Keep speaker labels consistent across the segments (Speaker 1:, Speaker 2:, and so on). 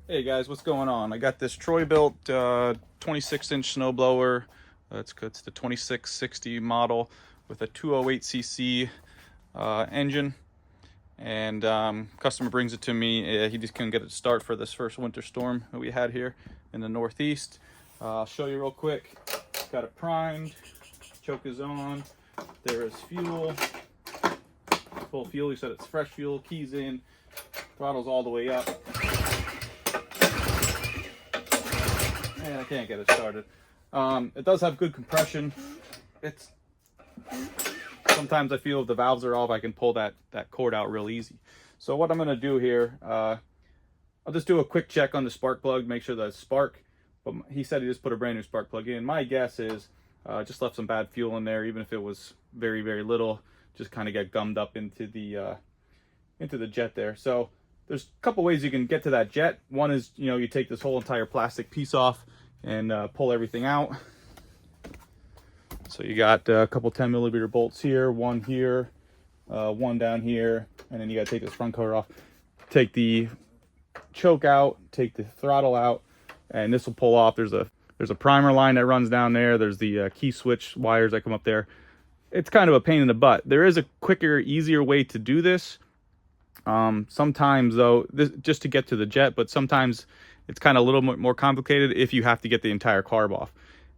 Speaker 1: Hey guys, what's going on? I got this Bilt 26-inch snowblower. It's the 2660 model with a 208cc engine, and customer brings it to me. He just couldn't get it to start for this first winter storm that we had here in the Northeast. I'll show you real quick. Got it primed, choke is on, there is fuel, full fuel. He said it's fresh fuel, keys in, throttle's all the way up. And I can't get it started. It does have good compression. It's sometimes I feel if the valves are off, I can pull that cord out real easy. So what I'm going to do here, I'll just do a quick check on the spark plug, make sure that it's spark. But he said he just put a brand new spark plug in. My guess is just left some bad fuel in there, even if it was very, very little. Just kind of get gummed up into the jet there. So there's a couple ways you can get to that jet. One is, you take this whole entire plastic piece off and pull everything out. So you got a couple 10mm bolts here, one here, one down here, and then you got to take this front cover off. Take the choke out, take the throttle out, and this will pull off. There's a primer line that runs down there. There's the key switch wires that come up there. It's kind of a pain in the butt. There is a quicker, easier way to do this. Sometimes though, just to get to the jet, but sometimes it's kind of a little bit more complicated if you have to get the entire carb off.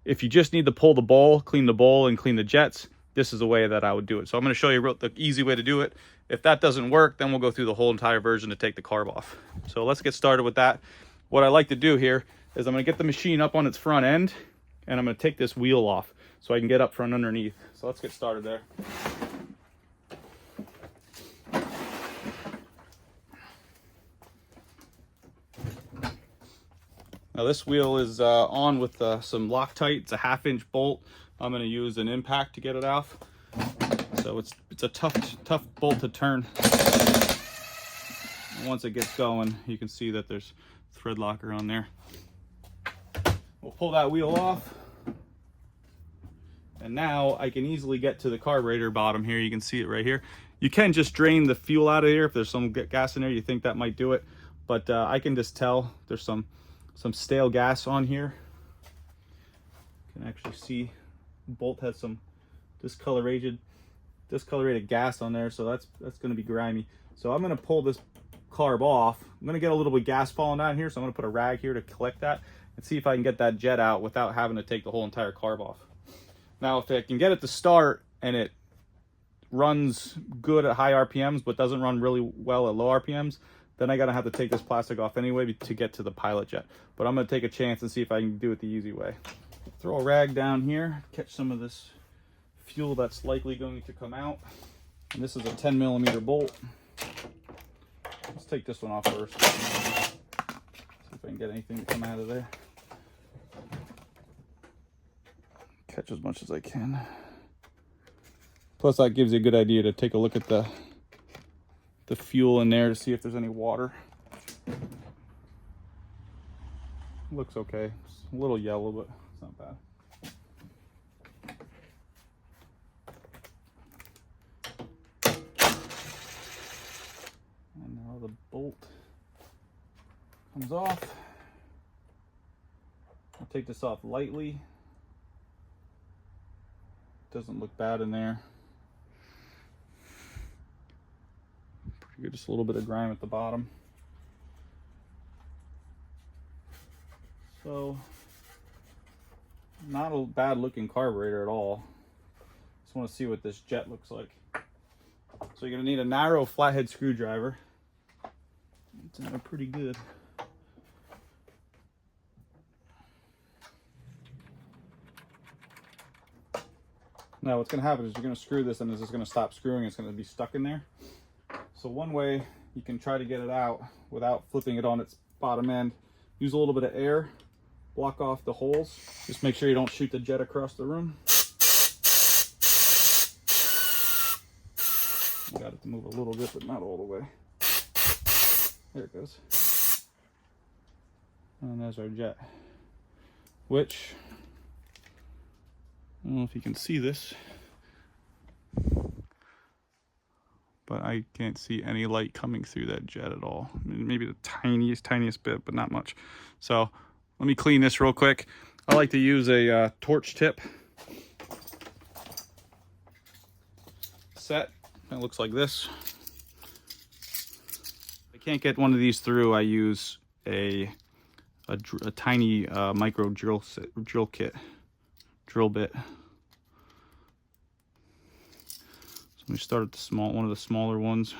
Speaker 1: If you just need to pull the bowl, clean the bowl, and clean the jets, this is the way that I would do it. So I'm going to show you the easy way to do it. If that doesn't work, then we'll go through the whole entire version to take the carb off. So let's get started with that. What I like to do here is I'm going to get the machine up on its front end, and I'm going to take this wheel off so I can get up from underneath. So let's get started there. Now this wheel is on with some Loctite. It's a 1/2-inch bolt. I'm going to use an impact to get it off. So it's a tough bolt to turn. And once it gets going, you can see that there's thread locker on there. We'll pull that wheel off. And now I can easily get to the carburetor bottom here. You can see it right here. You can just drain the fuel out of here if there's some gas in there. You think that might do it. But I can just tell there's some stale gas on here. You can actually see the bolt has some discolorated gas on there, so that's going to be grimy. So I'm going to pull this carb off. I'm going to get a little bit of gas falling down here, so I'm going to put a rag here to collect that and see if I can get that jet out without having to take the whole entire carb off. Now, if I can get it to start and it runs good at high RPMs but doesn't run really well at low RPMs, then I gotta have to take this plastic off anyway to get to the pilot jet. But I'm gonna take a chance and see if I can do it the easy way. Throw a rag down here, catch some of this fuel that's likely going to come out. And this is a 10mm bolt. Let's take this one off first. See if I can get anything to come out of there. Catch as much as I can. Plus that gives you a good idea to take a look at the fuel in there to see if there's any water. Looks okay. It's a little yellow, but it's not bad. And now the bolt comes off. I'll take this off lightly. Doesn't look bad in there. Pretty good, just a little bit of grime at the bottom. So, not a bad looking carburetor at all. Just want to see what this jet looks like. So you're going to need a narrow flathead screwdriver. It's in there pretty good. Now what's going to happen is you're going to screw this and this is going to stop screwing. It's going to be stuck in there. So one way you can try to get it out without flipping it on its bottom end, use a little bit of air, block off the holes. Just make sure you don't shoot the jet across the room. Got it to move a little bit, but not all the way. There it goes. And there's our jet, which, I don't know if you can see this, but I can't see any light coming through that jet at all. Maybe the tiniest bit, but not much. So let me clean this real quick. I like to use a torch tip set. It looks like this. If I can't get one of these through, I use a tiny micro drill bit. So we start at the one of the smaller ones.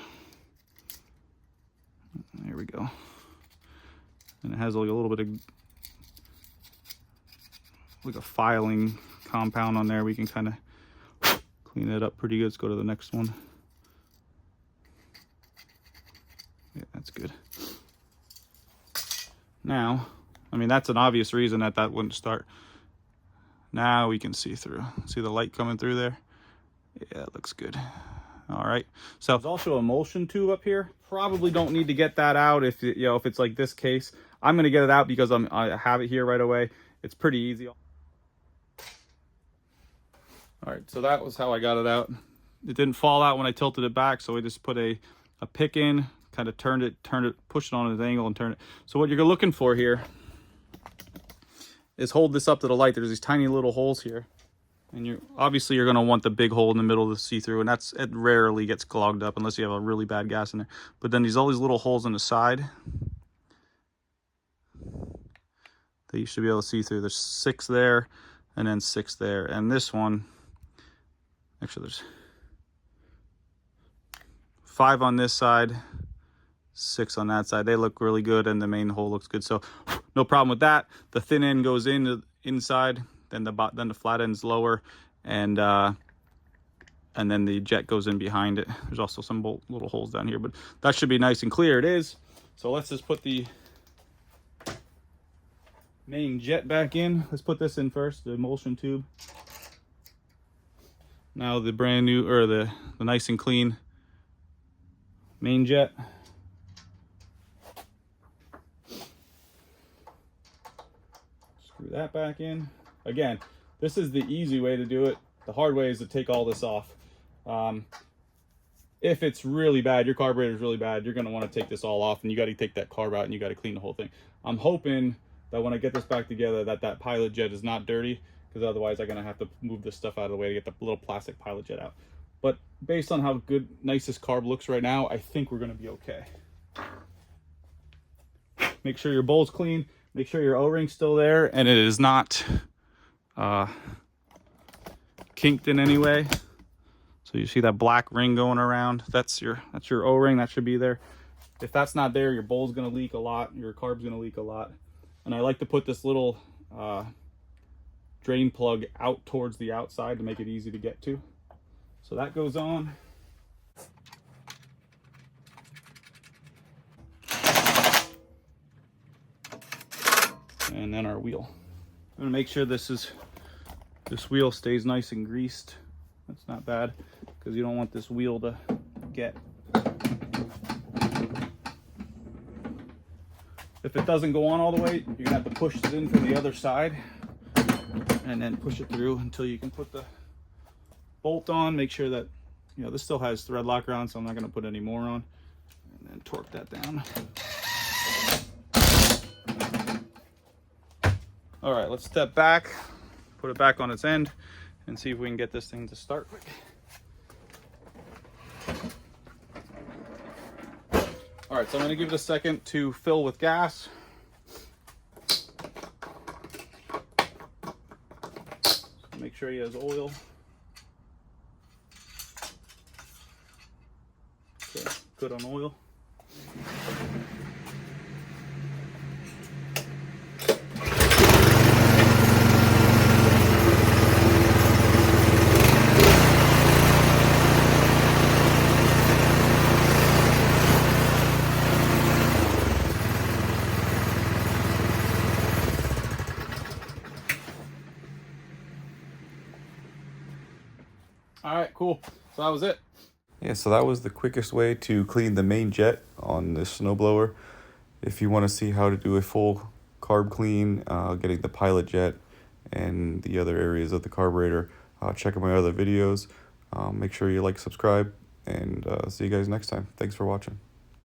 Speaker 1: There we go. And it has like a little bit of like a filing compound on there. We can kind of clean it up pretty good. Let's go to the next one. Yeah, that's good. Now, I mean, that's an obvious reason that wouldn't start. Now we can see through. See the light coming through there? Yeah, it looks good. All right. So there's also an emulsion tube up here. Probably don't need to get that out if if it's like this case. I'm gonna get it out because I have it here right away. It's pretty easy. All right, so that was how I got it out. It didn't fall out when I tilted it back, so we just put a pick in, kind of turned it, pushed it on an angle and turn it. So what you're looking for here is hold this up to the light. There's these tiny little holes here. And you're going to want the big hole in the middle to see through, and it rarely gets clogged up unless you have a really bad gas in there. But then all these little holes on the side that you should be able to see through. There's 6 there and then 6 there. And this one, actually there's 5 on this side, 6 on that side. They look really good and the main hole looks good. So no problem with that. The thin end goes inside. Then the flat end's lower, and then the jet goes in behind it. There's also some little holes down here, but that should be nice and clear. It is. So let's just put the main jet back in. Let's put this in first, the emulsion tube. Now the brand new, or the nice and clean main jet. Screw that back in. Again, this is the easy way to do it. The hard way is to take all this off. If it's really bad, your carburetor is really bad, you're going to want to take this all off, and you got to take that carb out and you got to clean the whole thing. I'm hoping that when I get this back together that pilot jet is not dirty, because otherwise I'm going to have to move this stuff out of the way to get the little plastic pilot jet out. But based on how nice this carb looks right now, I think we're going to be okay. Make sure your bowl's clean. Make sure your O-ring's still there and it is not kinked in any way. So you see that black ring going around, that's your O-ring. That should be there. If that's not there, your bowl's going to leak a lot, your carb's going to leak a lot. And I like to put this little drain plug out towards the outside to make it easy to get to. So that goes on. And then our wheel. I'm going to make sure this wheel stays nice and greased. That's not bad, because you don't want this wheel to get. If it doesn't go on all the way, you're going to have to push it in from the other side and then push it through until you can put the bolt on. Make sure that, this still has thread locker on, so I'm not going to put any more on. And then torque that down. All right, let's step back, put it back on its end, and see if we can get this thing to start quick. All right, so I'm going to give it a second to fill with gas. Make sure he has oil. Okay, good on oil. All right, cool. So that was it.
Speaker 2: Yeah, so that was the quickest way to clean the main jet on this snowblower. If you want to see how to do a full carb clean, getting the pilot jet and the other areas of the carburetor, check out my other videos. Make sure you like, subscribe, and see you guys next time. Thanks for watching.